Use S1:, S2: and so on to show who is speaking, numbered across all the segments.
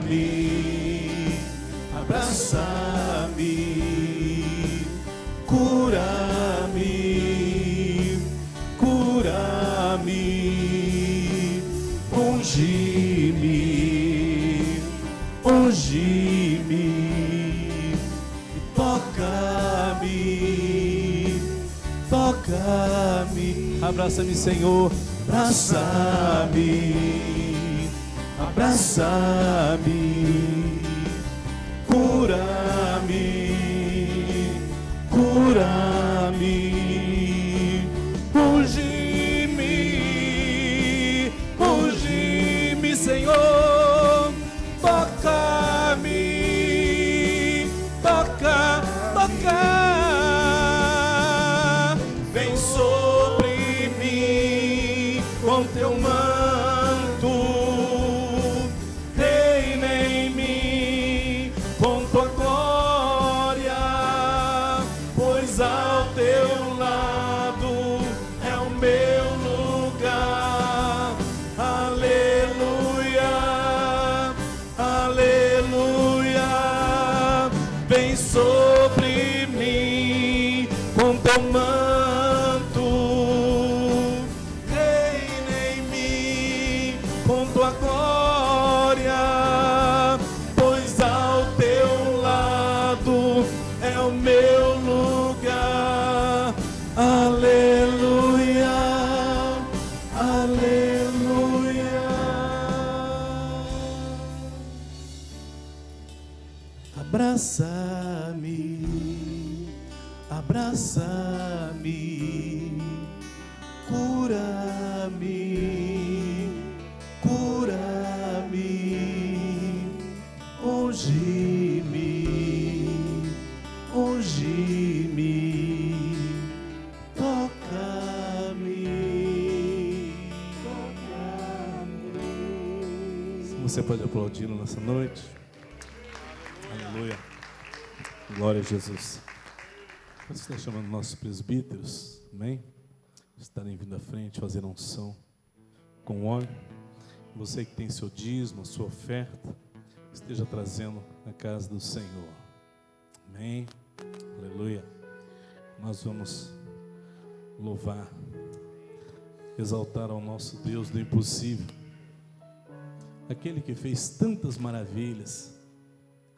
S1: abraça-me, abraça-me, cura-me, cura-me, unge-me, unge-me, toca-me, toca-me, abraça-me, Senhor, abraça-me, abraça-me, cura-me, cura-me, unge-me, unge-me, Senhor, toca-me, toca, toca, vem sobre mim com teu manto, reina em mim com tua glória, pois ao teu lado é o meu lugar. Aleluia, aleluia, vem sobre mim com teu manto, reina em mim com tua glória, pois ao teu lado é o meu lugar. Aleluia, aleluia. Abraça-me, abraça-me, cura-me, cura-me, unge-me, unge-me, toca-me, toca-me. Você pode aplaudi-lo nessa noite? Aleluia. Glória a Jesus. Você está chamando nossos presbíteros, amém? Estarem vindo à frente, fazer unção com óleo. Você que tem seu dízimo, sua oferta, esteja trazendo na casa do Senhor, amém? Aleluia. Nós vamos louvar, exaltar ao nosso Deus do impossível, aquele que fez tantas maravilhas.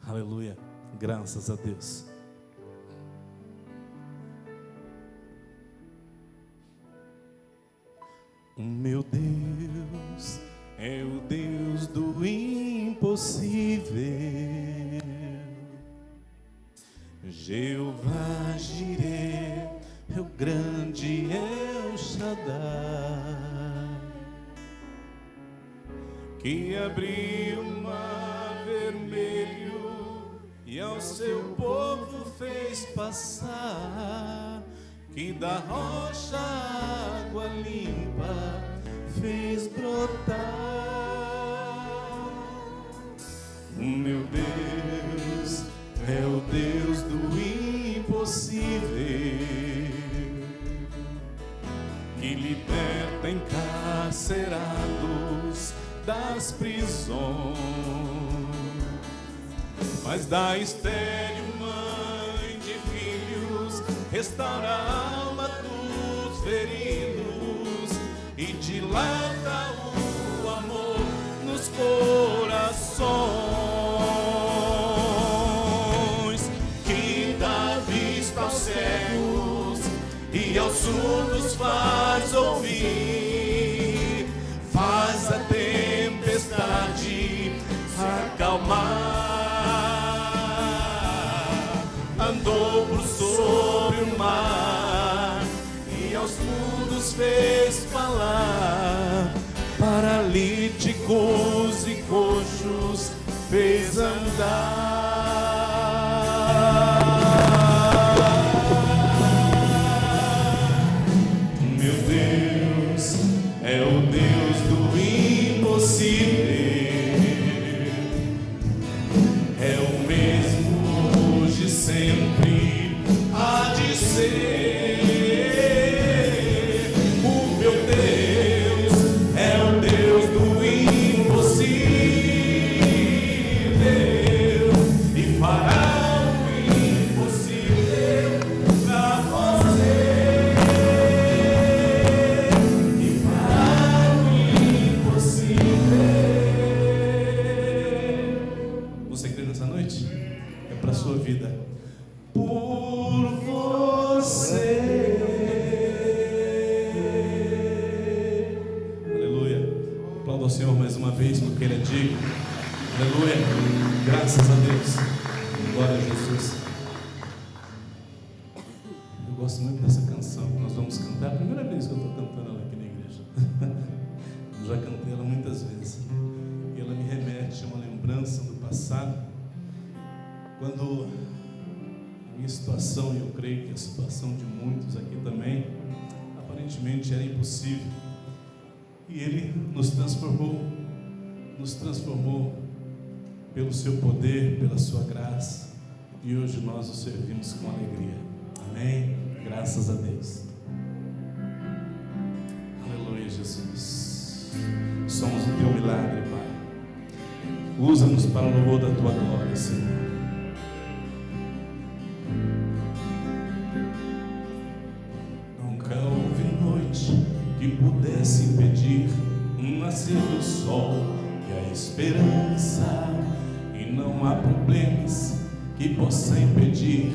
S1: Aleluia, graças a Deus. O meu Deus é o Deus do impossível, Jeová Jireh é o grande El Shaddai, que abriu o mar vermelho e ao seu povo fez passar, que da rocha água limpa fez brotar. O meu Deus é o Deus do impossível, que liberta encarcerados das prisões, mas da estéril mãe de filhos restaura a alma dos feridos e dilata o amor nos corações, que dá vista aos cegos e aos surdos faz ouvir, faz a tempestade acalmar, andou por sobre o mar e aos mundos fez falar, paralíticos e coxos fez andar. Meu Deus é o Deus do impossível, é o mesmo hoje, sempre há de ser. O meu Deus é o Deus do impossível, Aplauda ao Senhor mais uma vez, porque Ele é digno. Aleluia. Graças a Deus. Glória a Jesus. Eu gosto muito dessa canção que nós vamos cantar. É a primeira vez que eu estou cantando ela aqui na igreja. Eu já cantei ela muitas vezes. E ela me remete a uma lembrança do passado. Quando a minha situação, e eu creio que a situação de muitos aqui também, aparentemente era impossível. E Ele nos transformou pelo seu poder, pela sua graça, e hoje nós o servimos com alegria. Amém? Graças a Deus. Aleluia, Jesus. Somos o teu milagre, Pai. Usa-nos para o louvor da tua glória, Senhor. Nunca houve noite que pudesse impedir um nascer do sol e a esperança, e não há problemas que possa impedir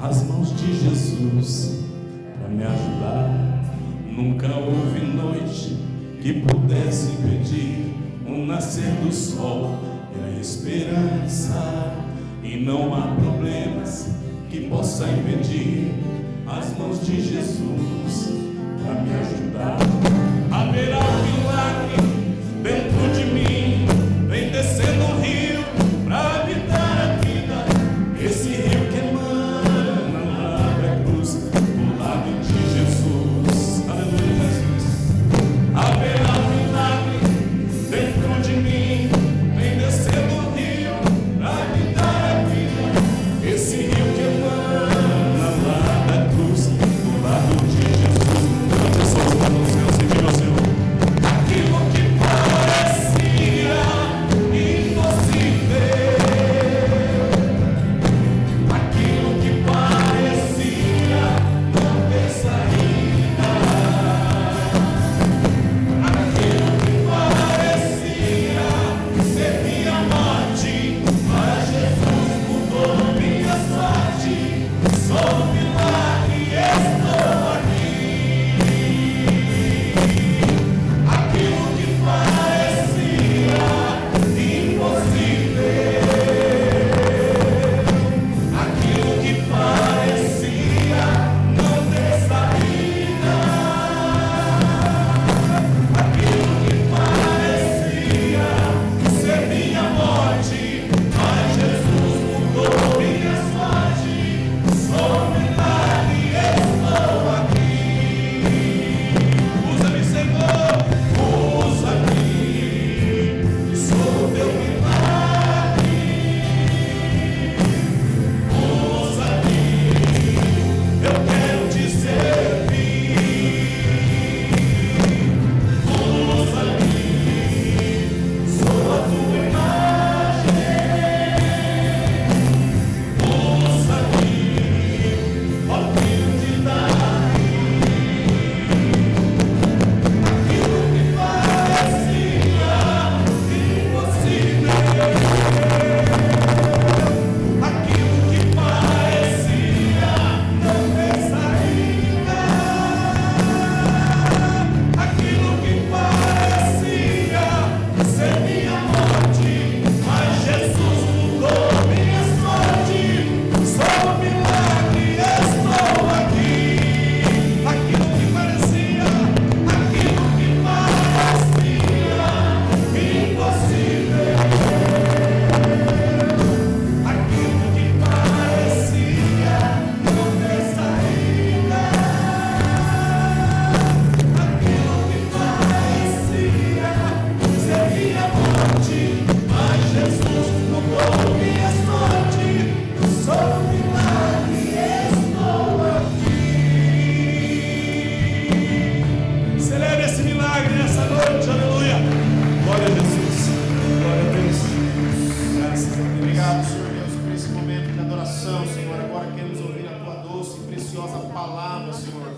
S1: as mãos de Jesus para me ajudar. Nunca houve noite que pudesse impedir um nascer do sol e a esperança, e não há problemas que possa impedir as mãos de Jesus para me ajudar. Haverá um milagre dentro de mim, vem descendo um rio para habitar a vida. Esse rio que emana lá da cruz, do lado de Jesus. Aleluia, Jesus. Haverá um milagre dentro de mim, vem descendo um rio para habitar a vida. Esse rio que emana lá da cruz, do lado de Jesus. Levante suas mãos, Deus, e diga ao Senhor: aquilo que parecia impossível, aquilo que parecia não ter saída, aquilo que parecia ser minha morte, mas Jesus mudou minha sorte. Sou um milagre, estou aqui. Aquilo que parecia impossível, aquilo que parecia não ter saída, aquilo que parecia ser minha morte, mas Jesus mudou minha sorte. Sou um milagre, estou aqui. Usa-me, Senhor, usa-me, sou teu milagre. Usa-me, eu quero te servir. Usa-me, sou a tua imagem. Usa-me, ó Filho de Davi. Aquilo que parecia impossível, aquilo que parecia não ter saída, aquilo que parecia ser minha morte, mas Jesus mudou minha sorte. Sou um milagre, estou aqui. Aquilo que parecia impossível, aquilo que parecia não ter saída, aquilo que parecia ser minha morte, mas Jesus mudou minha sorte. Sou um milagre, estou aqui. Celebre esse milagre nessa noite, aleluia. Glória a Jesus, glória a Deus. Graças a Deus.
S2: Obrigado, Senhor Deus, por esse momento de adoração, Senhor. Agora queremos ouvir a tua doce e preciosa palavra, Senhor.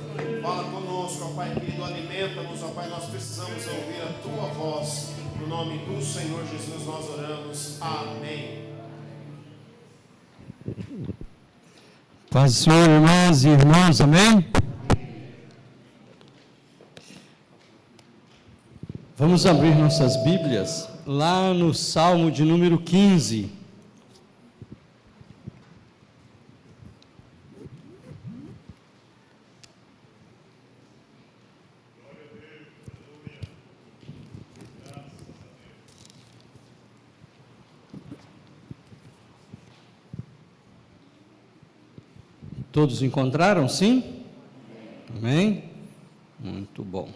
S2: Fala conosco, ó Pai querido, alimenta-nos, ó Pai. Nós precisamos ouvir a tua voz. No nome do Senhor Jesus nós oramos. Amém.
S3: Paz do Senhor, irmãs e irmãos, amém? Vamos abrir nossas Bíblias lá no Salmo de número 15. Todos encontraram, sim? Amém? Muito bom.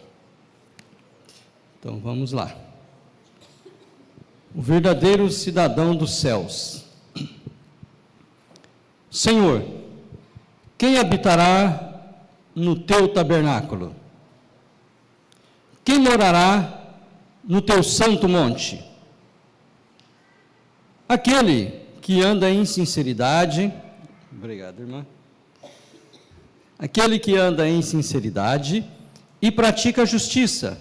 S3: Então vamos lá. O verdadeiro cidadão dos céus. Senhor, quem habitará no teu tabernáculo? Quem morará no teu santo monte? Aquele que anda em sinceridade. Obrigado, irmã. Aquele que anda em sinceridade e pratica a justiça,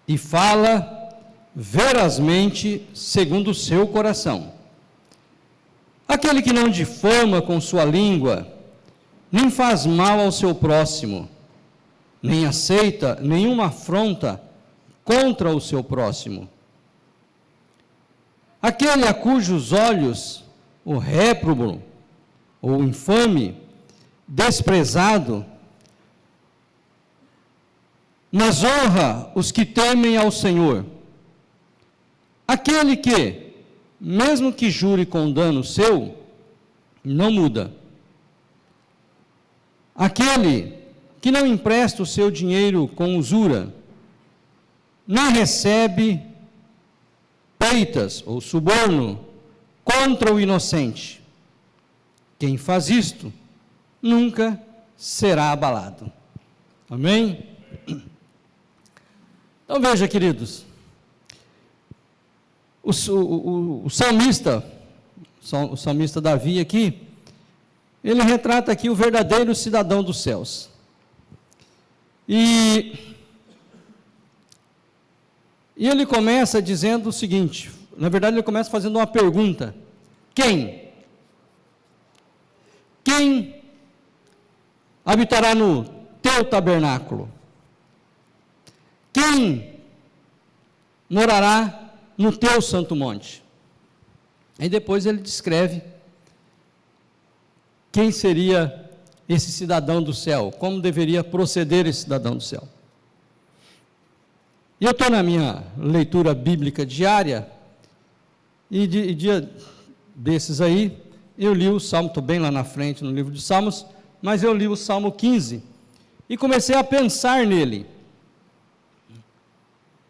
S3: e fala verazmente segundo o seu coração. Aquele que não difama com sua língua, nem faz mal ao seu próximo, nem aceita nenhuma afronta contra o seu próximo. Aquele a cujos olhos o réprobo, ou infame, desprezado, mas honra os que temem ao Senhor. Aquele que, mesmo que jure com dano seu, não muda. Aquele que não empresta o seu dinheiro com usura, não recebe peitas ou suborno contra o inocente. Quem faz isto nunca será abalado. Amém? Então veja, queridos, o salmista Davi aqui, ele retrata aqui o verdadeiro cidadão dos céus. E ele começa dizendo o seguinte, na verdade ele começa fazendo uma pergunta: quem habitará no teu tabernáculo? Quem morará no teu santo monte? Aí depois ele descreve quem seria esse cidadão do céu, como deveria proceder esse cidadão do céu. E eu estou na minha leitura bíblica diária, e dia desses aí, eu li o Salmo, estou bem lá na frente no livro de Salmos, mas eu li o Salmo 15, e comecei a pensar nele.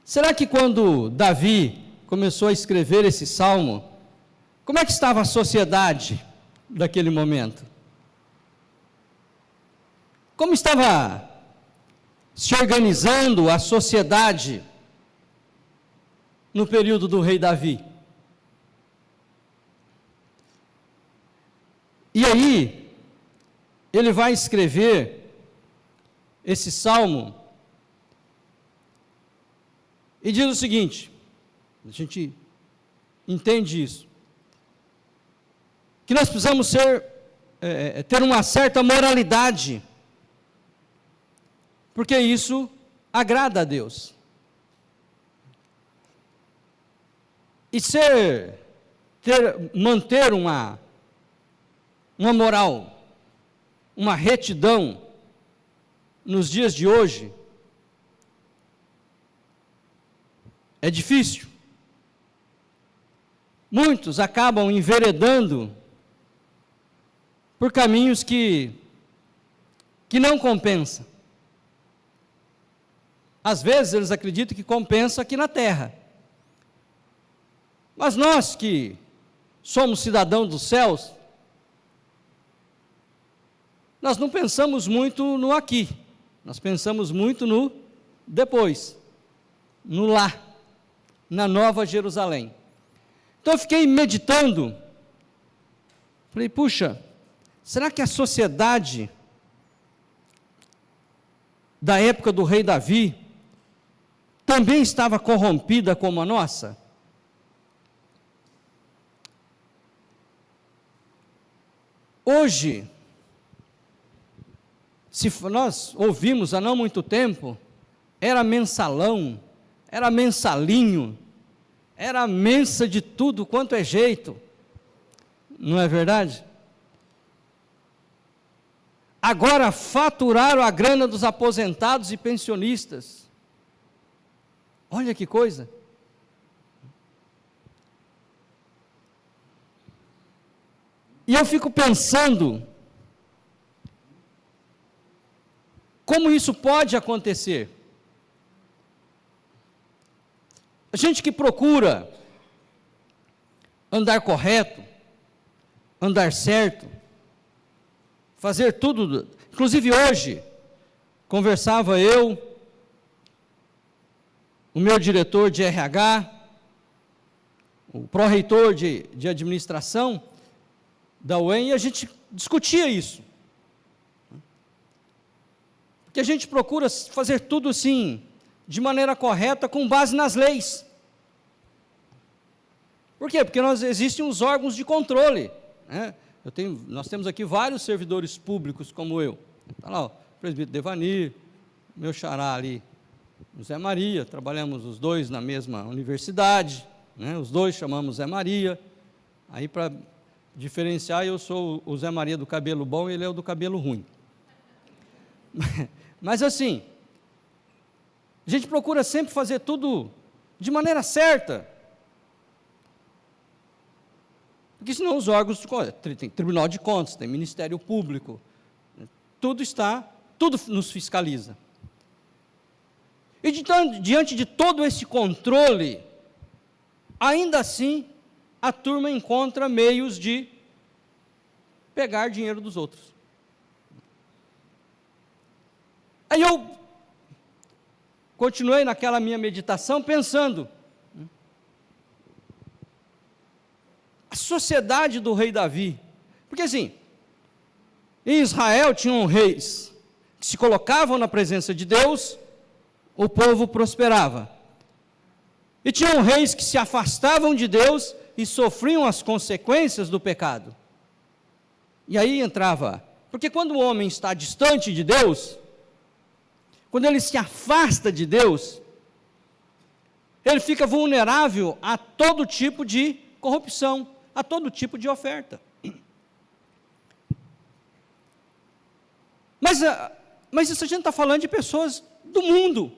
S3: Será que quando Davi começou a escrever esse Salmo, como é que estava a sociedade daquele momento? Como estava se organizando a sociedade no período do rei Davi? E aí, ele vai escrever esse salmo e diz o seguinte, a gente entende isso, que nós precisamos ter uma certa moralidade, porque isso agrada a Deus. E manter uma moral, uma retidão nos dias de hoje é difícil. Muitos acabam enveredando por caminhos que não compensam. Às vezes eles acreditam que compensa aqui na terra. Mas nós que somos cidadãos dos céus, nós não pensamos muito no aqui, nós pensamos muito no depois, no lá, na Nova Jerusalém. Então eu fiquei meditando, falei, puxa, será que a sociedade da época do rei Davi também estava corrompida como a nossa? Hoje, se nós ouvimos há não muito tempo, era mensalão, era mensalinho, era mensa de tudo quanto é jeito, não é verdade? Agora faturaram a grana dos aposentados e pensionistas. Olha que coisa. E eu fico pensando, como isso pode acontecer? A gente que procura andar correto, andar certo, fazer tudo, inclusive hoje, conversava eu, o meu diretor de RH, o pró-reitor de administração da UEM, e a gente discutia isso. Porque a gente procura fazer tudo assim, de maneira correta, com base nas leis. Por quê? Porque existem os órgãos de controle, né? Nós temos aqui vários servidores públicos como eu. Está lá o presbítero Devanir, meu xará ali, o Zé Maria, trabalhamos os dois na mesma universidade, né? Os dois chamamos Zé Maria. Aí, para diferenciar, eu sou o Zé Maria do cabelo bom e ele é o do cabelo ruim. Mas assim, a gente procura sempre fazer tudo de maneira certa. Porque senão os órgãos, tem Tribunal de Contas, tem Ministério Público, tudo nos fiscaliza. E diante de todo esse controle, ainda assim, a turma encontra meios de pegar dinheiro dos outros. Aí eu continuei naquela minha meditação pensando, a sociedade do rei Davi, porque assim, em Israel tinham reis que se colocavam na presença de Deus, o povo prosperava. E tinham reis que se afastavam de Deus e sofriam as consequências do pecado. E aí entrava, porque quando o homem está distante de Deus, quando ele se afasta de Deus, ele fica vulnerável a todo tipo de corrupção, a todo tipo de oferta. Mas isso a gente está falando de pessoas do mundo.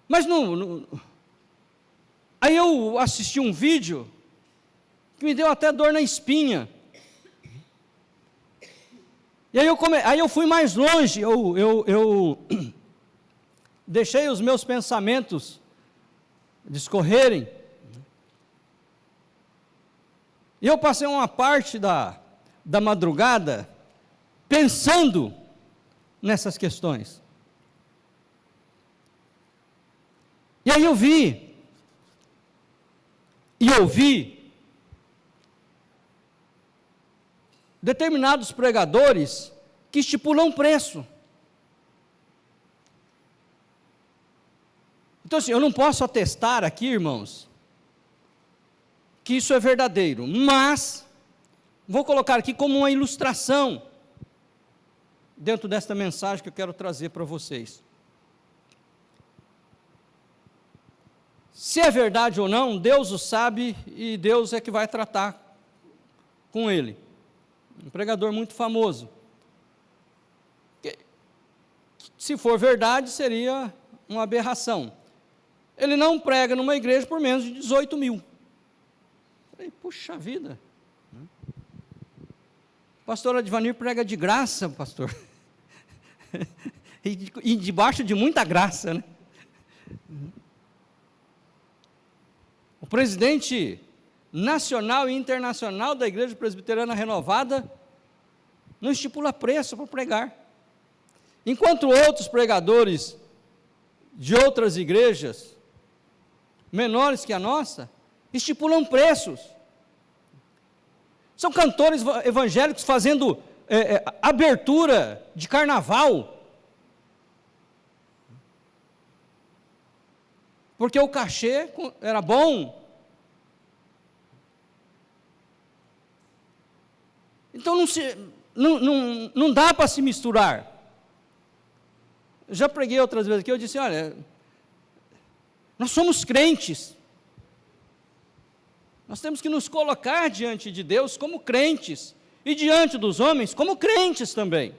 S3: Mas aí eu assisti um vídeo que me deu até dor na espinha. E aí eu fui mais longe, eu deixei os meus pensamentos discorrerem. E eu passei uma parte da madrugada pensando nessas questões. E aí eu vi e ouvi determinados pregadores que estipulam preço. Então assim, eu não posso atestar aqui, irmãos, que isso é verdadeiro, mas vou colocar aqui como uma ilustração dentro desta mensagem que eu quero trazer para vocês. Se é verdade ou não, Deus o sabe e Deus é que vai tratar com ele. Um pregador muito famoso. Se for verdade, seria uma aberração. Ele não prega numa igreja por menos de 18 mil. Falei, puxa vida. Pastor Advanir prega de graça, pastor. E debaixo de muita graça, né? O presidente nacional e internacional da Igreja Presbiteriana Renovada não estipula preço para pregar. Enquanto outros pregadores de outras igrejas, menores que a nossa, estipulam preços. São cantores evangélicos fazendo abertura de carnaval. Porque o cachê era bom. Então não dá para se misturar. já preguei outras vezes aqui, eu disse, olha, nós somos crentes, nós temos que nos colocar diante de Deus como crentes, e diante dos homens como crentes também.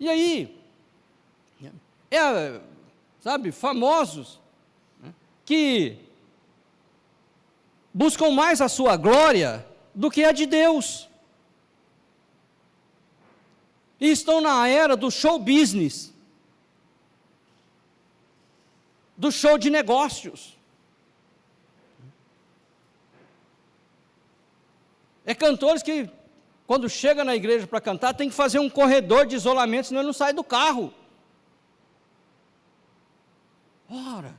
S3: E aí, sabe, famosos, né, que buscam mais a sua glória do que a de Deus. E estão na era do show business, do show de negócios. É cantores que, quando chega na igreja para cantar, tem que fazer um corredor de isolamento, senão ele não sai do carro. Ora,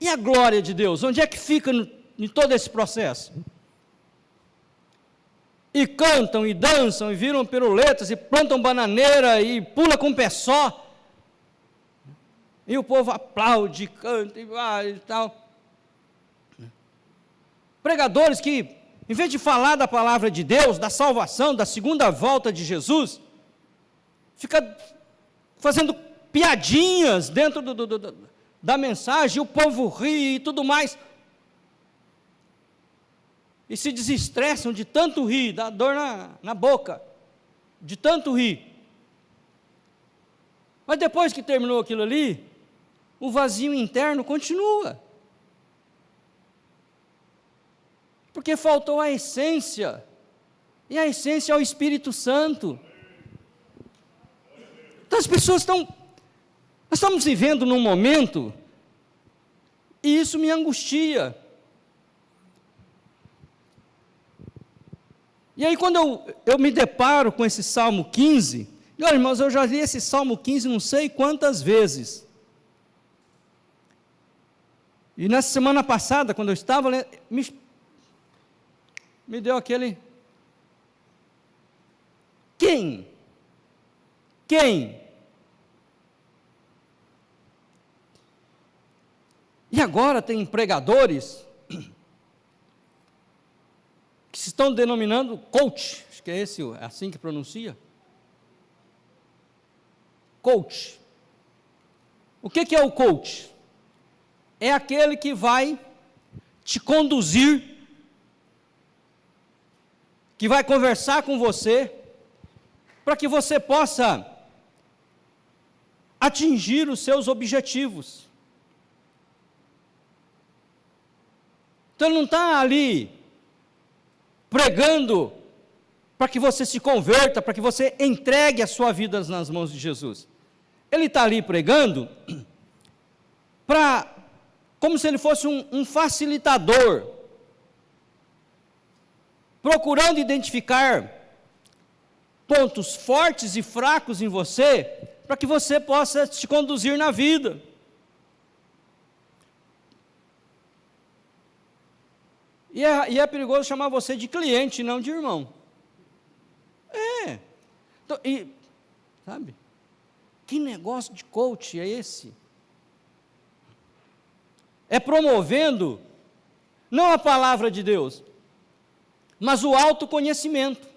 S3: e a glória de Deus? Onde é que fica em todo esse processo? E cantam, e dançam, e viram piruletas, e plantam bananeira, e pula com um pé só, e o povo aplaude, canta, e vai e tal. Pregadores que, em vez de falar da palavra de Deus, da salvação, da segunda volta de Jesus, fica fazendo piadinhas dentro da mensagem, o povo ri e tudo mais, e se desestressam de tanto rir, dá dor na boca, de tanto rir. Mas depois que terminou aquilo ali, o vazio interno continua, porque faltou a essência, e a essência é o Espírito Santo. Então as pessoas nós estamos vivendo num momento, e isso me angustia. E aí quando eu me deparo com esse Salmo 15, e olha, irmãos, eu já li esse Salmo 15 não sei quantas vezes. E na semana passada, quando eu estava lendo, me deu aquele... Quem? E agora tem pregadores que se estão denominando coach, acho que é assim que pronuncia. Coach. O que é o coach? É aquele que vai te conduzir, que vai conversar com você, para que você possa atingir os seus objetivos. Então ele não está ali pregando para que você se converta, para que você entregue a sua vida nas mãos de Jesus. Ele está ali pregando como se ele fosse um facilitador, procurando identificar pontos fortes e fracos em você, para que você possa te conduzir na vida. E é perigoso chamar você de cliente, não de irmão. Então, sabe? Que negócio de coach é esse? É promovendo, não a palavra de Deus, mas o autoconhecimento.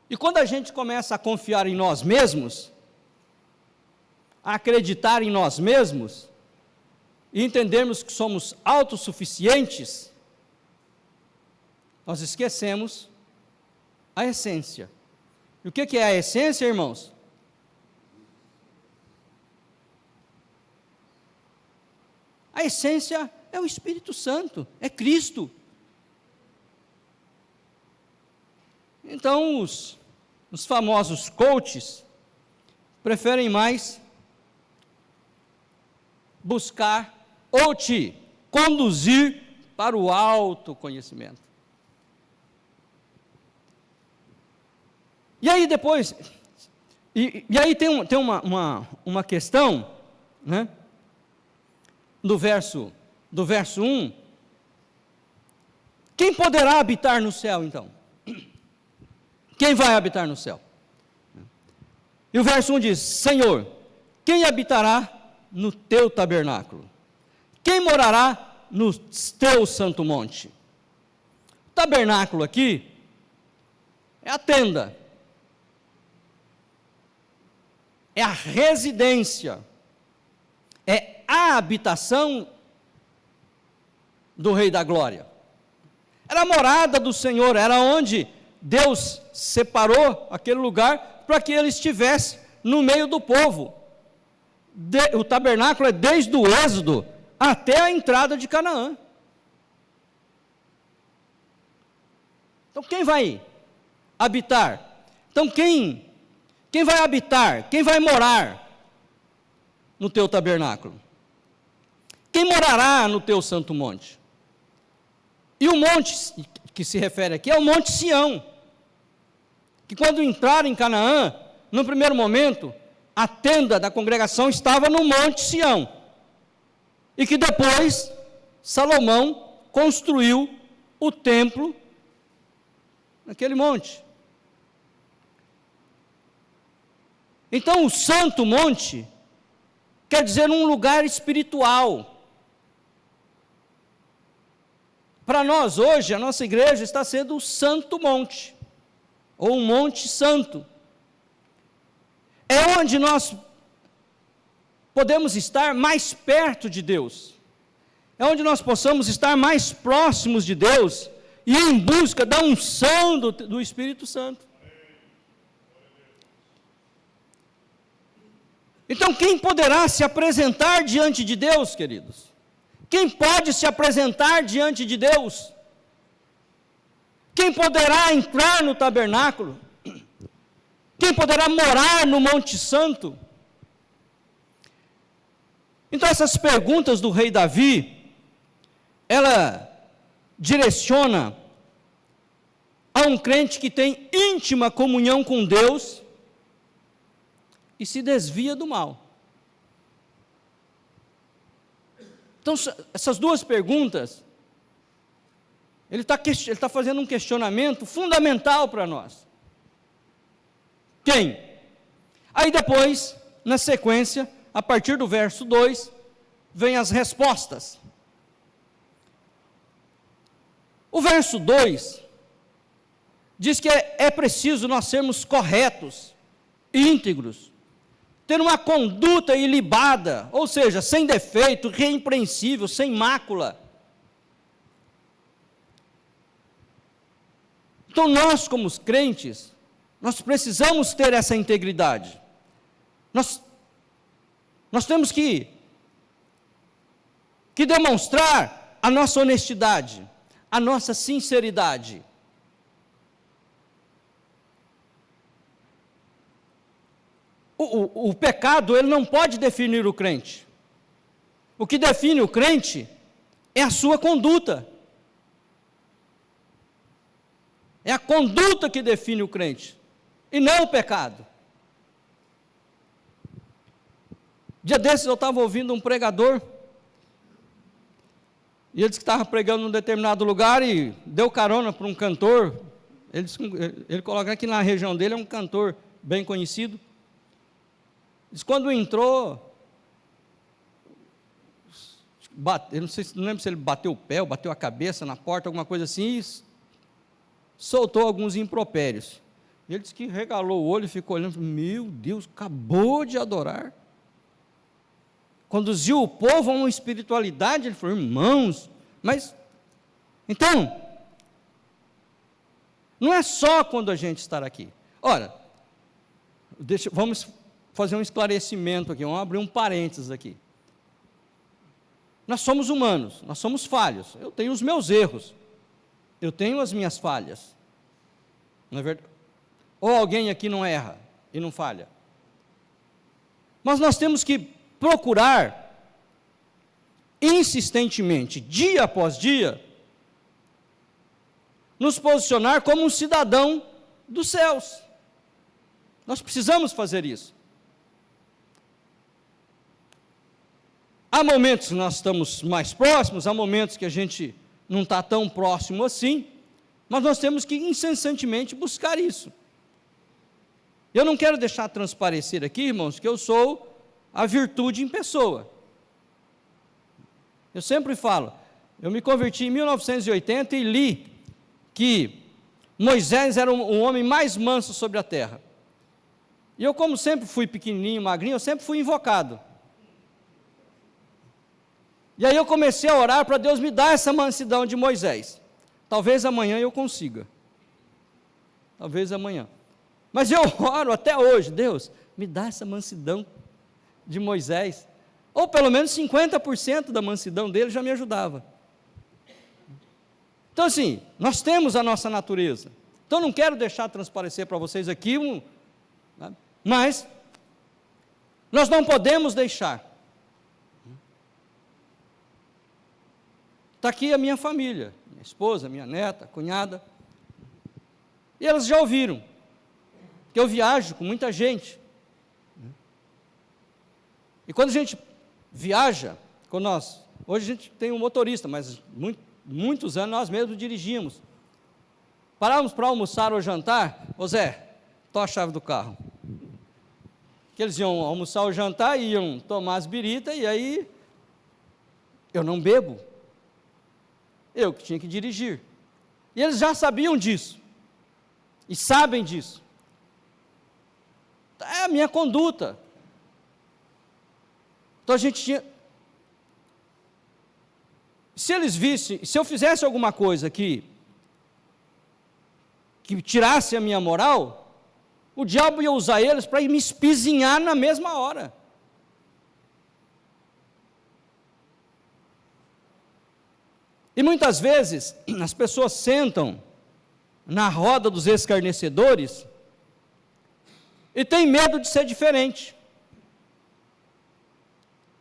S3: E quando a gente começa a confiar em nós mesmos, a acreditar em nós mesmos, e entendermos que somos autossuficientes, nós esquecemos a essência. E o que é a essência, irmãos? A essência é o Espírito Santo, é Cristo. Então, os famosos coaches preferem mais buscar ou te conduzir para o autoconhecimento. E aí depois, e aí tem uma questão, né? Do verso 1, quem poderá habitar no céu então? Quem vai habitar no céu? E o verso 1 diz, Senhor, quem habitará no teu tabernáculo? Quem morará no teu santo monte? O tabernáculo aqui é a tenda, é a residência, é a habitação do Rei da Glória. Era a morada do Senhor, era onde Deus separou aquele lugar para que ele estivesse no meio do povo. O tabernáculo é desde o Êxodo até a entrada de Canaã. Então quem vai habitar? Então quem vai habitar? Quem vai morar no teu tabernáculo? Quem morará no teu santo monte? E o monte que se refere aqui é o Monte Sião, que quando entraram em Canaã, no primeiro momento, a tenda da congregação estava no Monte Sião, e que depois Salomão construiu o templo naquele monte. Então o santo monte quer dizer um lugar espiritual. Para nós hoje, a nossa igreja está sendo o Santo Monte, ou um Monte Santo. É onde nós podemos estar mais perto de Deus. É onde nós possamos estar mais próximos de Deus e em busca da unção do Espírito Santo. Então, quem poderá se apresentar diante de Deus, queridos? Quem pode se apresentar diante de Deus? Quem poderá entrar no tabernáculo? Quem poderá morar no Monte Santo? Então essas perguntas do rei Davi, ela direciona a um crente que tem íntima comunhão com Deus e se desvia do mal. Então, essas duas perguntas, ele está fazendo um questionamento fundamental para nós. Quem? Aí depois, na sequência, a partir do verso 2, vem as respostas. O verso 2 diz que é preciso nós sermos corretos, íntegros, ter uma conduta ilibada, ou seja, sem defeito, irrepreensível, sem mácula. Então nós, como os crentes, nós precisamos ter essa integridade. Nós temos que demonstrar a nossa honestidade, a nossa sinceridade. O pecado, ele não pode definir o crente. O que define o crente é a sua conduta. É a conduta que define o crente, e não o pecado. Dia desses eu estava ouvindo um pregador, e ele disse que estava pregando num determinado lugar e deu carona para um cantor. Ele coloca aqui na região dele, é um cantor bem conhecido. Diz, quando entrou, eu não lembro se ele bateu o pé ou bateu a cabeça na porta, alguma coisa assim, e soltou alguns impropérios. Ele disse que regalou o olho e ficou olhando, meu Deus, acabou de adorar. Conduziu o povo a uma espiritualidade, ele falou, irmãos, mas, então, não é só quando a gente está aqui. Ora, vamos fazer um esclarecimento aqui, vamos abrir um parênteses aqui. Nós somos humanos, nós somos falhos, eu tenho os meus erros, eu tenho as minhas falhas, não é verdade? Ou alguém aqui não erra e não falha? Mas nós temos que procurar, insistentemente, dia após dia, nos posicionar como um cidadão dos céus. Nós precisamos fazer isso. Há momentos que nós estamos mais próximos, há momentos que a gente não está tão próximo assim, mas nós temos que incessantemente buscar isso. Eu não quero deixar transparecer aqui, irmãos, que eu sou a virtude em pessoa. Eu sempre falo, eu me converti em 1980 e li que Moisés era um homem mais manso sobre a terra. E eu, como sempre fui pequenininho, magrinho, eu sempre fui invocado. E aí eu comecei a orar para Deus me dar essa mansidão de Moisés. Talvez amanhã eu consiga. Talvez amanhã. Mas eu oro até hoje, Deus, me dá essa mansidão de Moisés. Ou pelo menos 50% da mansidão dele já me ajudava. Então assim, nós temos a nossa natureza. Então não quero deixar transparecer para vocês aqui, mas nós não podemos deixar. Está aqui a minha família, minha esposa, minha neta, cunhada. E elas já ouviram que eu viajo com muita gente. E quando a gente viaja, hoje a gente tem um motorista, mas muitos anos nós mesmos dirigimos. Parávamos para almoçar ou jantar, ô Zé, toma a chave do carro. Que eles iam almoçar ou jantar, iam tomar as biritas, e aí eu não bebo. Eu que tinha que dirigir. E eles já sabiam disso. E sabem disso. É a minha conduta. Então a gente tinha... Se eles vissem, se eu fizesse alguma coisa que tirasse a minha moral, o diabo ia usar eles para me espizinhar na mesma hora. E muitas vezes as pessoas sentam na roda dos escarnecedores e têm medo de ser diferente.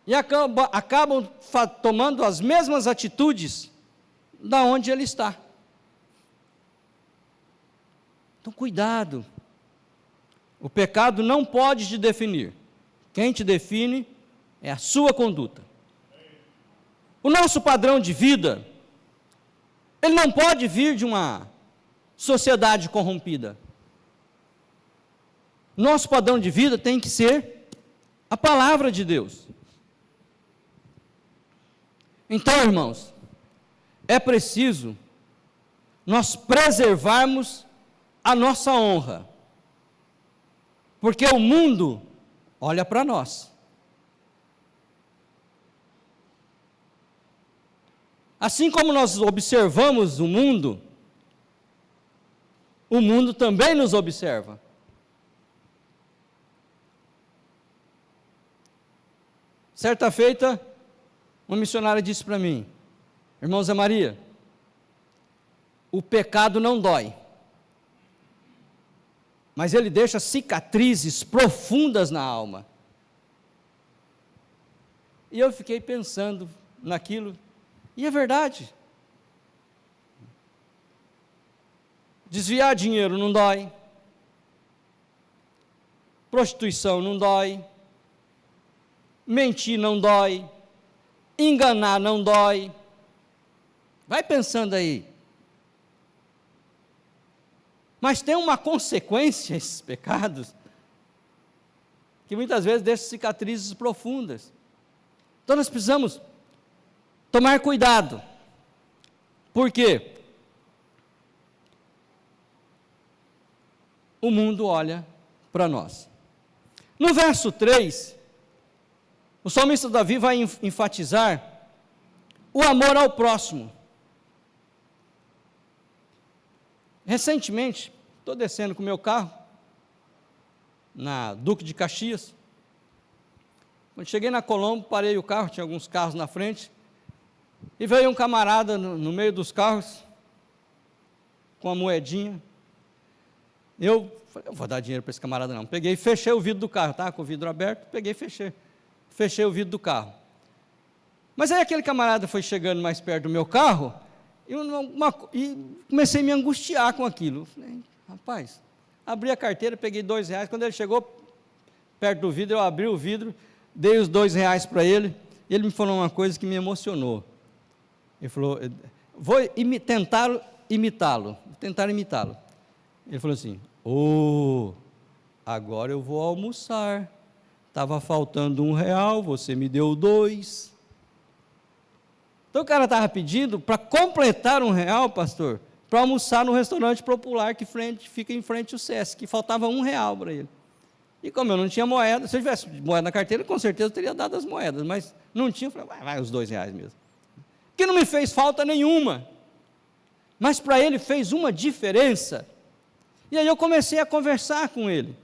S3: E acabam tomando as mesmas atitudes da onde ele está. Então, cuidado. O pecado não pode te definir. Quem te define é a sua conduta. O nosso padrão de vida, ele não pode vir de uma sociedade corrompida. Nosso padrão de vida tem que ser a palavra de Deus. Então, irmãos, é preciso nós preservarmos a nossa honra, porque o mundo olha para nós. Assim como nós observamos o mundo também nos observa. Certa feita, uma missionária disse para mim: irmão Zé Maria, o pecado não dói, mas ele deixa cicatrizes profundas na alma. E eu fiquei pensando naquilo, e é verdade. Desviar dinheiro não dói, prostituição não dói, mentir não dói, enganar não dói. Vai pensando aí. Mas tem uma consequência esses pecados, que muitas vezes deixam cicatrizes profundas. Então nós precisamos tomar cuidado. Por quê? O mundo olha para nós. No verso 3, o salmista Davi vai enfatizar o amor ao próximo. Recentemente, estou descendo com o meu carro, na Duque de Caxias. Quando cheguei na Colombo, parei o carro, tinha alguns carros na frente, e veio um camarada no meio dos carros, com uma moedinha. Eu falei, eu vou dar dinheiro para esse camarada não. Peguei e fechei o vidro do carro, estava com o vidro aberto, peguei e fechei o vidro do carro. Mas aí aquele camarada foi chegando mais perto do meu carro, e comecei a me angustiar com aquilo. Falei, rapaz, abri a carteira, peguei R$2, quando ele chegou perto do vidro, eu abri o vidro, dei os R$2 para ele, e ele me falou uma coisa que me emocionou. Ele falou, vou tentar imitá-lo. Ele falou assim, agora eu vou almoçar, estava faltando R$1, você me deu 2. Então o cara estava pedindo, para completar R$1, pastor, para almoçar no restaurante popular que fica em frente ao SESC, que faltava R$1 para ele. E como eu não tinha moeda, se eu tivesse moeda na carteira, com certeza eu teria dado as moedas, mas não tinha, eu falei, vai os R$2 mesmo. Que não me fez falta nenhuma, mas para ele fez uma diferença. E aí eu comecei a conversar com ele.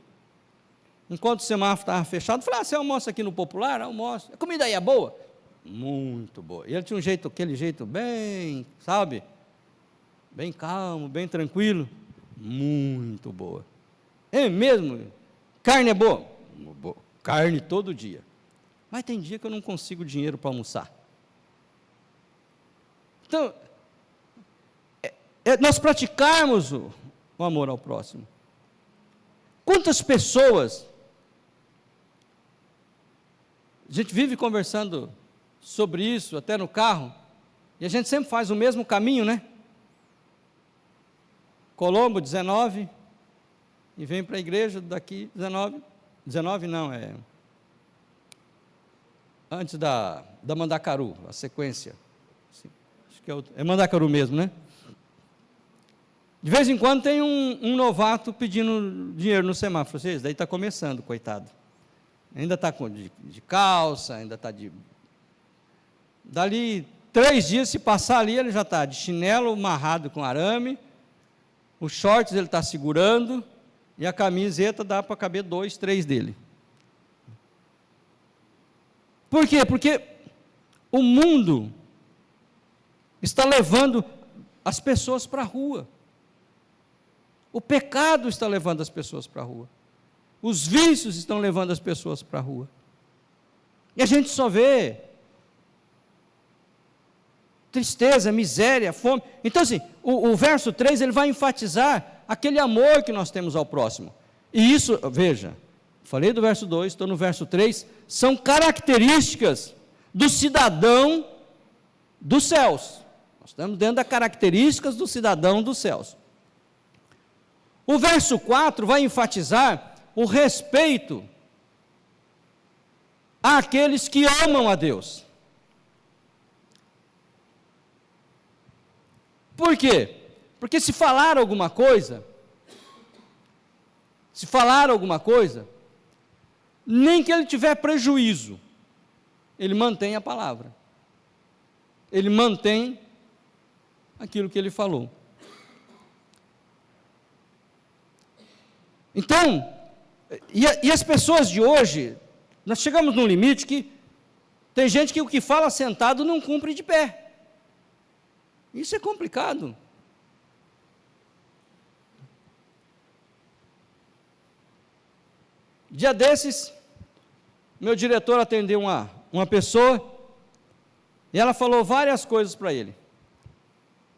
S3: Enquanto o semáforo estava fechado, eu falei, você almoça aqui no Popular? Almoço. A comida aí é boa? Muito boa. E ele tinha aquele jeito bem, sabe, bem calmo, bem tranquilo. Muito boa. É mesmo? Carne é boa? Boa. Carne todo dia. Mas tem dia que eu não consigo dinheiro para almoçar. Então, nós praticarmos o amor ao próximo. Quantas pessoas, a gente vive conversando sobre isso, até no carro, e a gente sempre faz o mesmo caminho, né? Colombo, 19, e vem para a igreja daqui, 19 não, antes da Mandacaru, a sequência, acho que é Mandacaru mesmo, né? De vez em quando tem um novato pedindo dinheiro no semáforo, vocês, daí está começando, coitado, ainda está de calça, ainda está dali 3 dias, se passar ali, ele já está de chinelo amarrado com arame, os shorts ele está segurando, e a camiseta dá para caber 2, 3 dele. Por quê? Porque o mundo está levando as pessoas para a rua. O pecado está levando as pessoas para a rua. Os vícios estão levando as pessoas para a rua. E a gente só vê tristeza, miséria, fome. Então, assim, o verso 3, ele vai enfatizar aquele amor que nós temos ao próximo. E isso, veja, falei do verso 2, estou no verso 3, são características do cidadão dos céus. Nós estamos dentro das características do cidadão dos céus. O verso 4 vai enfatizar o respeito àqueles que amam a Deus. Por quê? Porque se falar alguma coisa, nem que ele tiver prejuízo, ele mantém a palavra, ele mantém aquilo que ele falou. Então, e as pessoas de hoje, nós chegamos num limite que tem gente que o que fala sentado não cumpre de pé. Isso é complicado. Dia desses, meu diretor atendeu uma pessoa, e ela falou várias coisas para ele.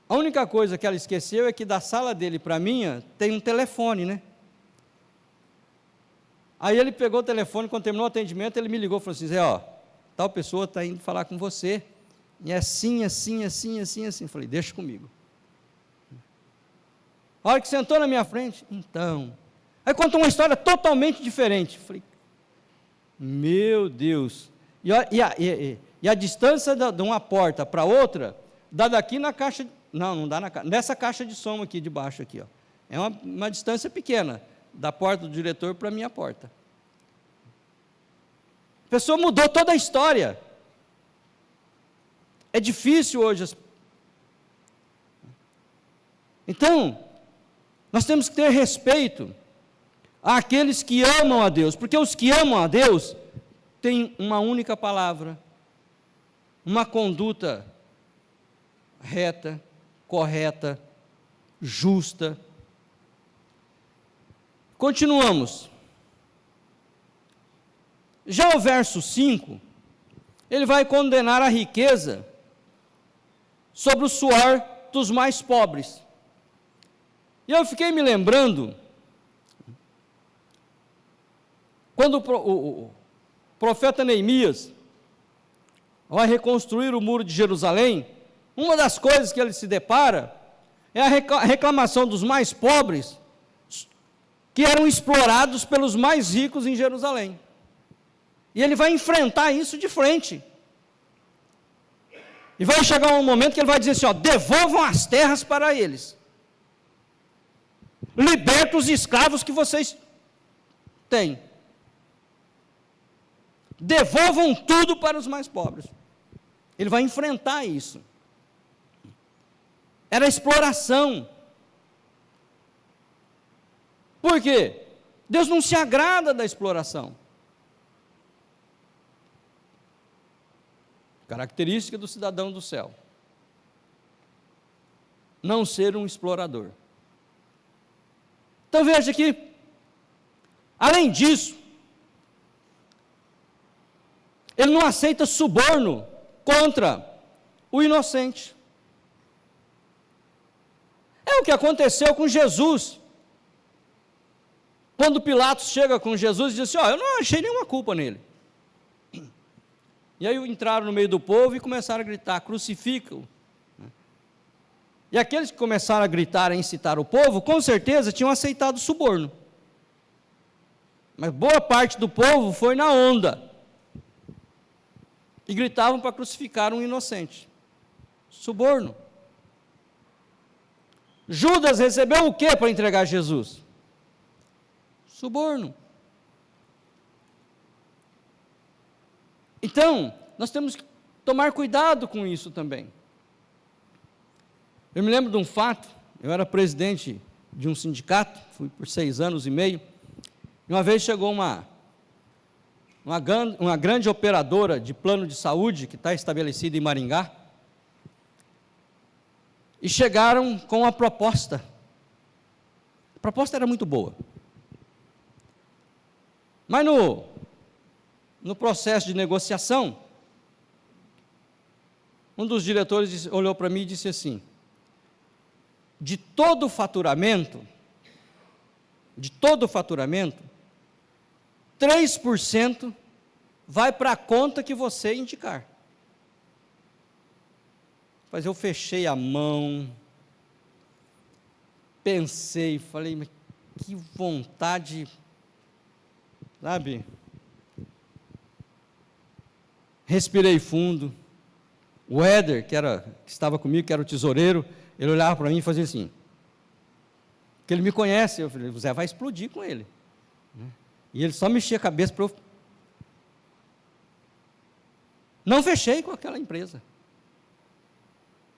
S3: A única coisa que ela esqueceu é que da sala dele para a minha, tem um telefone, né? Aí ele pegou o telefone, quando terminou o atendimento, ele me ligou e falou assim, tal pessoa está indo falar com você, e é assim. Eu falei, deixa comigo. A hora que sentou na minha frente, então, aí contou uma história totalmente diferente. Eu falei, meu Deus, e a distância de uma porta para outra, dá daqui na caixa, não dá nessa caixa de som aqui de baixo, aqui, ó. É uma distância pequena, da porta do diretor para a minha porta. A pessoa mudou toda a história. É difícil hoje. Então, nós temos que ter respeito àqueles que amam a Deus, porque os que amam a Deus têm uma única palavra, uma conduta reta, correta, justa. Continuamos. Já o verso 5, ele vai condenar a riqueza sobre o suor dos mais pobres. E eu fiquei me lembrando, quando o profeta Neemias vai reconstruir o muro de Jerusalém, uma das coisas que ele se depara é a reclamação dos mais pobres, que eram explorados pelos mais ricos em Jerusalém. E ele vai enfrentar isso de frente. E vai chegar um momento que ele vai dizer assim, devolvam as terras para eles. liberta os escravos que vocês têm. Devolvam tudo para os mais pobres. Ele vai enfrentar isso. Era exploração. Por quê? Deus não se agrada da exploração. Característica do cidadão do céu: não ser um explorador. Então veja que, além disso, ele não aceita suborno contra o inocente. É o que aconteceu com Jesus. Quando Pilatos chega com Jesus e diz assim: eu não achei nenhuma culpa nele. E aí entraram no meio do povo e começaram a gritar: crucificam. E aqueles que começaram a gritar, a incitar o povo, com certeza tinham aceitado o suborno. Mas boa parte do povo foi na onda. E gritavam para crucificar um inocente. Suborno. Judas recebeu o que para entregar Jesus? Suborno. Então, nós temos que tomar cuidado com isso também. Eu me lembro de um fato. Eu era presidente de um sindicato, fui por 6 anos e meio, e uma vez chegou uma grande operadora de plano de saúde, que está estabelecida em Maringá, e chegaram com uma proposta. A proposta era muito boa. Mas no processo de negociação, um dos diretores olhou para mim e disse assim: de todo o faturamento, 3% vai para a conta que você indicar. Mas eu fechei a mão, pensei, falei: mas que vontade, sabe? Respirei fundo. O Éder, que estava comigo, que era o tesoureiro, ele olhava para mim e fazia assim, porque ele me conhece. Eu falei: o Zé vai explodir com ele. E ele só mexia a cabeça para eu... Não fechei com aquela empresa.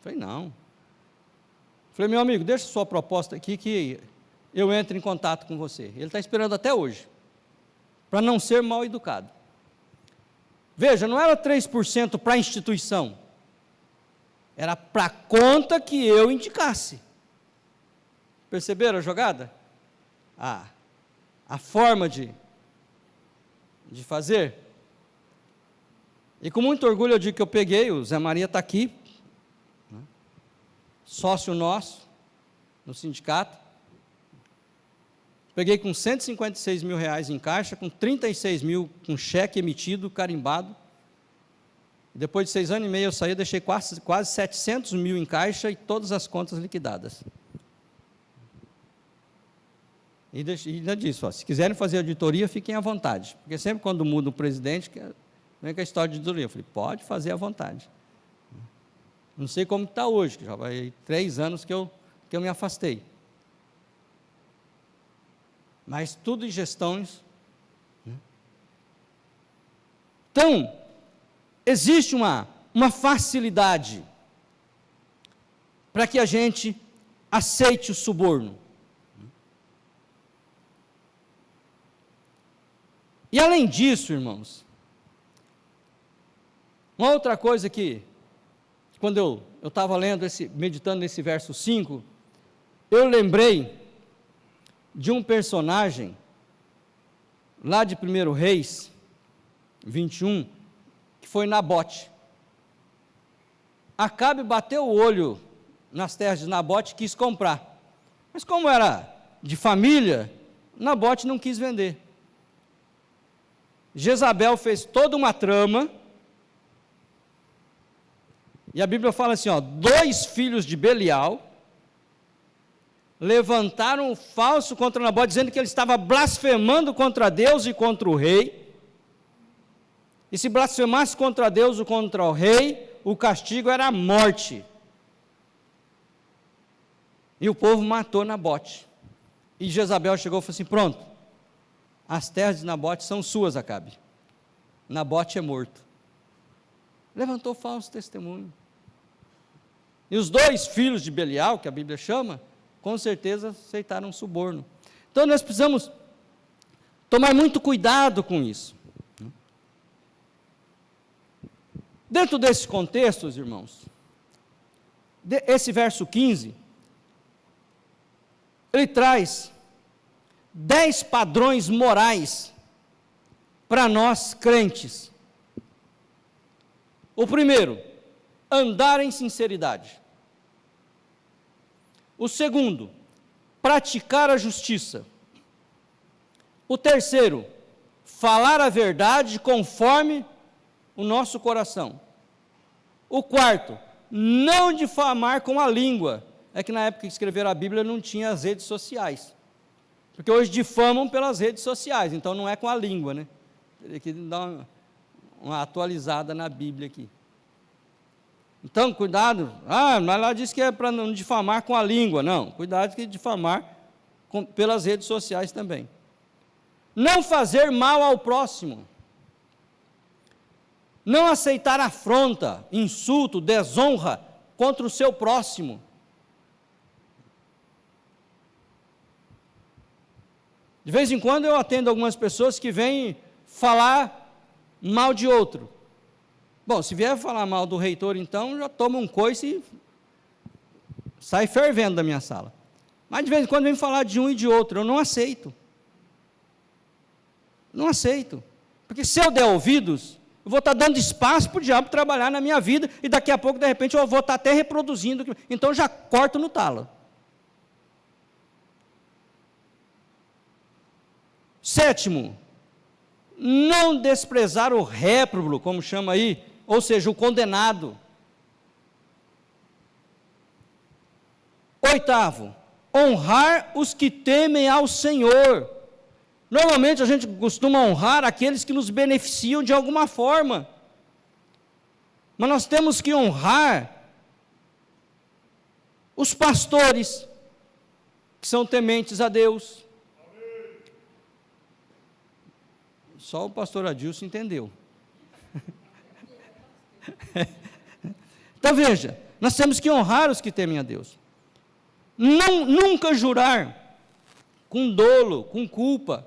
S3: Falei: não. Falei: meu amigo, deixa sua proposta aqui que eu entro em contato com você. Ele está esperando até hoje, para não ser mal educado. Veja, não era 3% para a instituição, era para a conta que eu indicasse. Perceberam a jogada? A forma de fazer. E com muito orgulho eu digo que eu peguei, o Zé Maria está aqui, sócio nosso, no sindicato, peguei com 156 mil reais em caixa, com 36 mil com cheque emitido, carimbado. Depois de 6 anos e meio eu saí, deixei quase 700 mil em caixa e todas as contas liquidadas. E ainda disse: se quiserem fazer auditoria, fiquem à vontade, porque sempre quando muda o presidente, vem com a história de auditoria. Eu falei: pode fazer à vontade. Não sei como está hoje, que já vai 3 anos que eu me afastei. Mas tudo em gestões. Então, existe uma facilidade para que a gente aceite o suborno. E além disso, irmãos, uma outra coisa que, quando eu estava lendo, meditando nesse verso 5, eu lembrei de um personagem, lá de 1 Reis 21, que foi Nabote. Acabe bateu o olho nas terras de Nabote e quis comprar. Mas como era de família, Nabote não quis vender. Jezabel fez toda uma trama, e a Bíblia fala assim: 2 filhos de Belial levantaram um falso contra Nabote, dizendo que ele estava blasfemando contra Deus e contra o rei, e se blasfemasse contra Deus ou contra o rei, o castigo era a morte. E o povo matou Nabote. E Jezabel chegou e falou assim: pronto, as terras de Nabote são suas, Acabe. Nabote é morto. Levantou falso testemunho. E os 2 filhos de Belial, que a Bíblia chama, com certeza aceitaram um suborno. Então nós precisamos tomar muito cuidado com isso. Dentro desses contextos, irmãos, esse verso 15, ele traz 10 padrões morais para nós crentes. O primeiro, andar em sinceridade. O segundo, praticar a justiça. O terceiro, falar a verdade conforme o nosso coração. O quarto, não difamar com a língua. É que na época que escreveram a Bíblia não tinha as redes sociais. Porque hoje difamam pelas redes sociais, então não é com a língua, né? Teria que dar uma atualizada na Bíblia aqui. Então, cuidado. Mas lá diz que é para não difamar com a língua. Não, cuidado que difamar pelas redes sociais também. Não fazer mal ao próximo. Não aceitar afronta, insulto, desonra contra o seu próximo. De vez em quando eu atendo algumas pessoas que vêm falar mal de outro. Bom, se vier falar mal do reitor, então, já toma um coice e sai fervendo da minha sala. Mas de vez em quando vem falar de um e de outro, eu não aceito. Não aceito. Porque se eu der ouvidos, eu vou estar dando espaço para o diabo trabalhar na minha vida, e daqui a pouco, de repente, eu vou estar até reproduzindo. Então, eu já corto no talo. Sétimo, não desprezar o réprobo, como chama aí, ou seja, o condenado. Oitavo, honrar os que temem ao Senhor. Normalmente a gente costuma honrar aqueles que nos beneficiam de alguma forma, mas nós temos que honrar os pastores, que são tementes a Deus. Só o pastor Adilson entendeu. Então veja, nós temos que honrar os que temem a Deus. Nunca jurar com dolo, com culpa.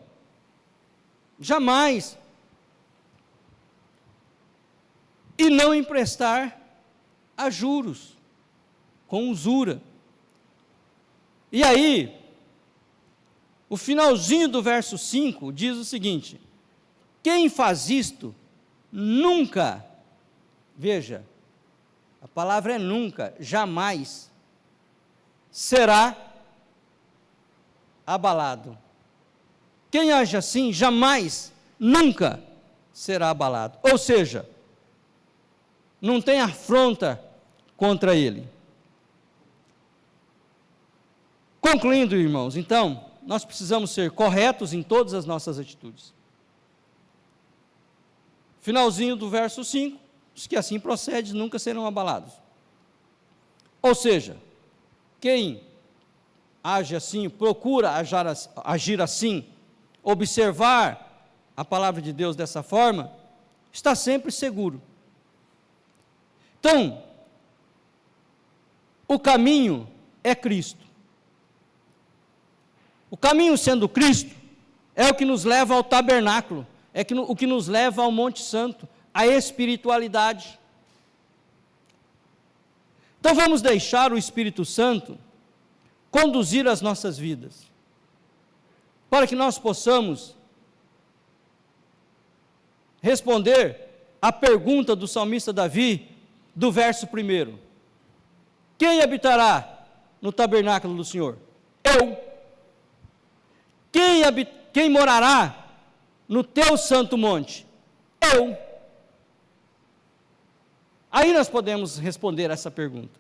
S3: Jamais. E não emprestar a juros, com usura. E aí, o finalzinho do verso 5 diz o seguinte: quem faz isto, nunca, veja, a palavra é nunca, jamais, será abalado. Quem age assim, jamais, nunca será abalado. Ou seja, não tem afronta contra ele. Concluindo, irmãos, então, nós precisamos ser corretos em todas as nossas atitudes. Finalzinho do verso 5, os que assim procedem nunca serão abalados. Ou seja, quem age assim, procura agir assim, observar a palavra de Deus dessa forma, está sempre seguro. Então, o caminho é Cristo. O caminho sendo Cristo, é o que nos leva ao tabernáculo, o que nos leva ao Monte Santo, à espiritualidade. Então vamos deixar o Espírito Santo conduzir as nossas vidas, para que nós possamos responder à pergunta do salmista Davi, do verso 1. Quem habitará no tabernáculo do Senhor? Eu. Quem morará no teu santo monte? Eu. Aí nós podemos responder essa pergunta.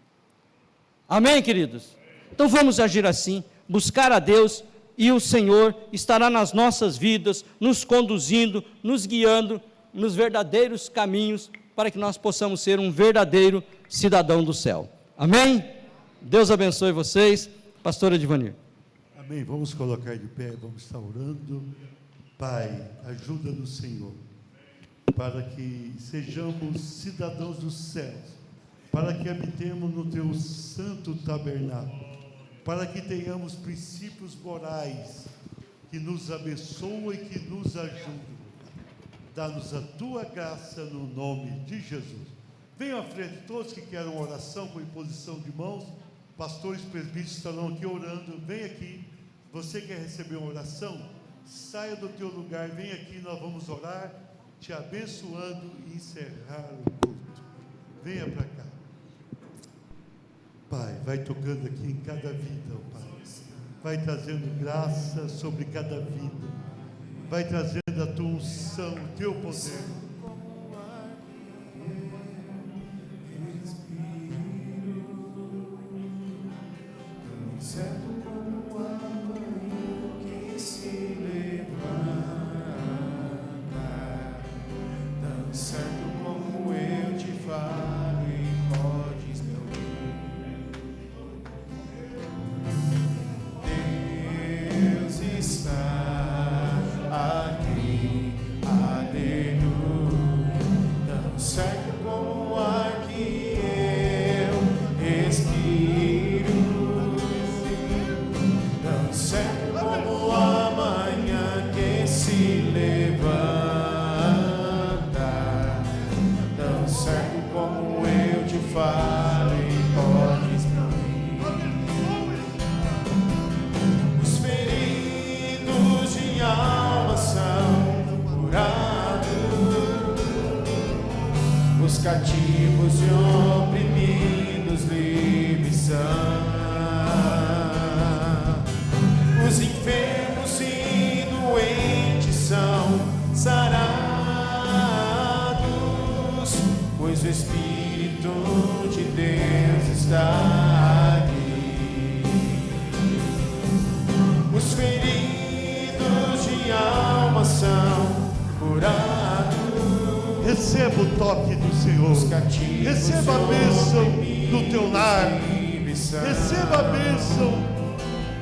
S3: Amém, queridos? Então vamos agir assim, buscar a Deus, e o Senhor estará nas nossas vidas, nos conduzindo, nos guiando nos verdadeiros caminhos, para que nós possamos ser um verdadeiro cidadão do céu. Amém? Deus abençoe vocês. Pastora Edvanir.
S1: Amém.
S4: Amém. Vamos colocar de pé, vamos estar orando. Pai, ajuda-nos, Senhor, para que sejamos cidadãos dos céus, para que habitemos no Teu santo tabernáculo, para que tenhamos princípios morais que nos abençoam e que nos ajudam. Dá-nos a Tua graça no nome de Jesus. Venham à frente todos que querem oração com imposição de mãos. Pastores, presbíteros estarão aqui orando. Vem aqui. Você quer receber uma oração? Saia do teu lugar, vem aqui, nós vamos orar, te abençoando e encerrar o culto. Venha para cá. Pai, vai tocando aqui em cada vida, oh Pai. Vai trazendo graça sobre cada vida. Vai trazendo a tua unção, o teu poder.
S2: Certo como a manhã que se levanta, tão certo como eu te falo e podes me ouvir. Deus está aqui, aleluia, tão certo como o ar que eu respiro. Tão certo como a manhã que se levanta, tão certo como eu te falo e podes me ouvir. Os feridos de alma são curados, os cativos e oprimidos livres são. Os enfermos e doentes são sarados, pois o Espírito de Deus está aqui. Os feridos de alma são curados.
S4: Receba o toque do Senhor. Receba a bênção no teu lar. Receba a bênção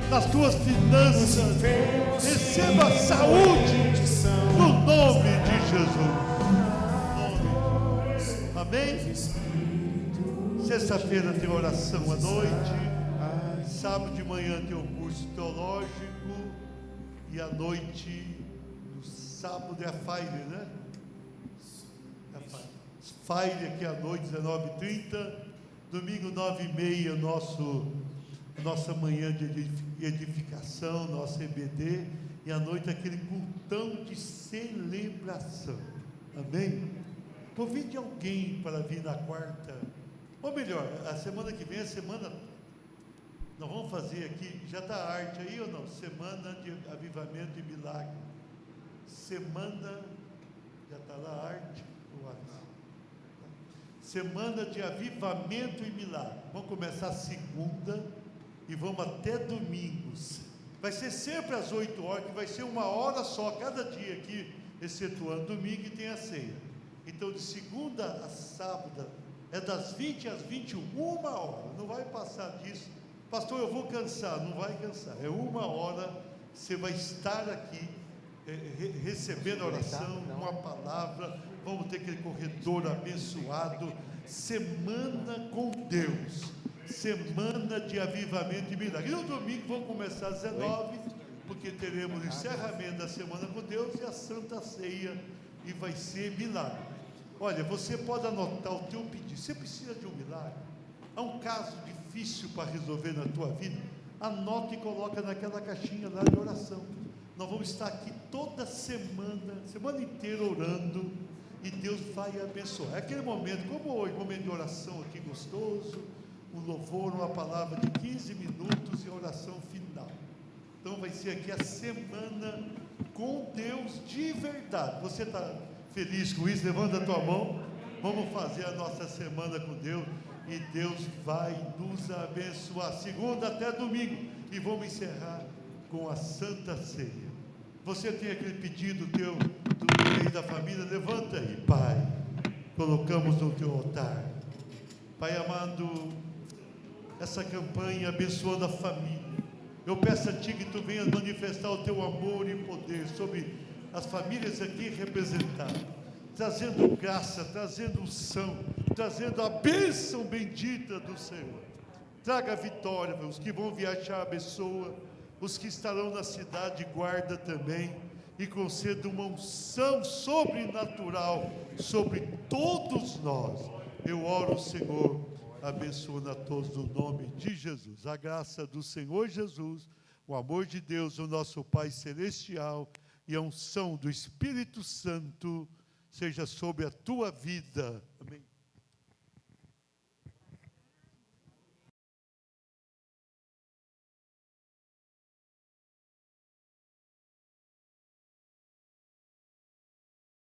S4: nas tuas finanças. Receba a saúde no nome de Jesus. Amém? Sexta-feira tem oração à noite. Sábado de manhã tem o curso teológico. E à noite, no sábado é a Fire, né? Fire aqui à noite, 19h30. Domingo, 9h30, nossa manhã de edificação, nosso EBD, e à noite aquele cultão de celebração. Amém? Convide alguém para vir na quarta, ou melhor, a semana que vem, nós vamos fazer aqui, já está a arte aí ou não? Semana de avivamento e milagre. Semana, já está lá a arte? Semana de avivamento e milagre. Vamos começar segunda e vamos até domingos. Vai ser sempre às 8 horas, que vai ser 1 hora só, cada dia aqui, excetuando domingo e tem a ceia. Então, de segunda a sábado, é das 20 às 21, 1 hora, não vai passar disso. Pastor, eu vou cansar, não vai cansar, é 1 hora, você vai estar aqui, recebendo a oração, uma palavra, vamos ter aquele corredor abençoado, semana com Deus, semana de avivamento e milagre. E no domingo vamos começar às 19, porque teremos o encerramento da semana com Deus e a Santa Ceia, e vai ser milagre. Olha, você pode anotar o teu pedido. Você precisa de um milagre? Há um caso difícil para resolver na tua vida? Anota e coloca naquela caixinha lá de oração. Nós vamos estar aqui toda semana inteira orando, e Deus vai abençoar. É aquele momento, como hoje, momento de oração aqui gostoso, um louvor, uma palavra de 15 minutos e a oração final. Então vai ser aqui a semana com Deus de verdade. Você está feliz com isso? Levanta a tua mão. Vamos fazer a nossa semana com Deus, e Deus vai nos abençoar, segunda até domingo, e vamos encerrar com a Santa Ceia. Você tem aquele pedido teu, do meio da família? Levanta aí. Pai, colocamos no teu altar, Pai amado, essa campanha abençoando a família. Eu peço a Ti que Tu venhas manifestar o Teu amor e poder sobre as famílias aqui representadas, trazendo graça, trazendo unção, trazendo a bênção bendita do Senhor. Traga a vitória, os que vão viajar, abençoa, os que estarão na cidade, guarda também, e conceda uma unção sobrenatural sobre todos nós. Eu oro, Senhor, abençoando a todos no nome de Jesus. A graça do Senhor Jesus, o amor de Deus, o nosso Pai Celestial, e a unção do Espírito Santo seja sobre a tua vida. Amém.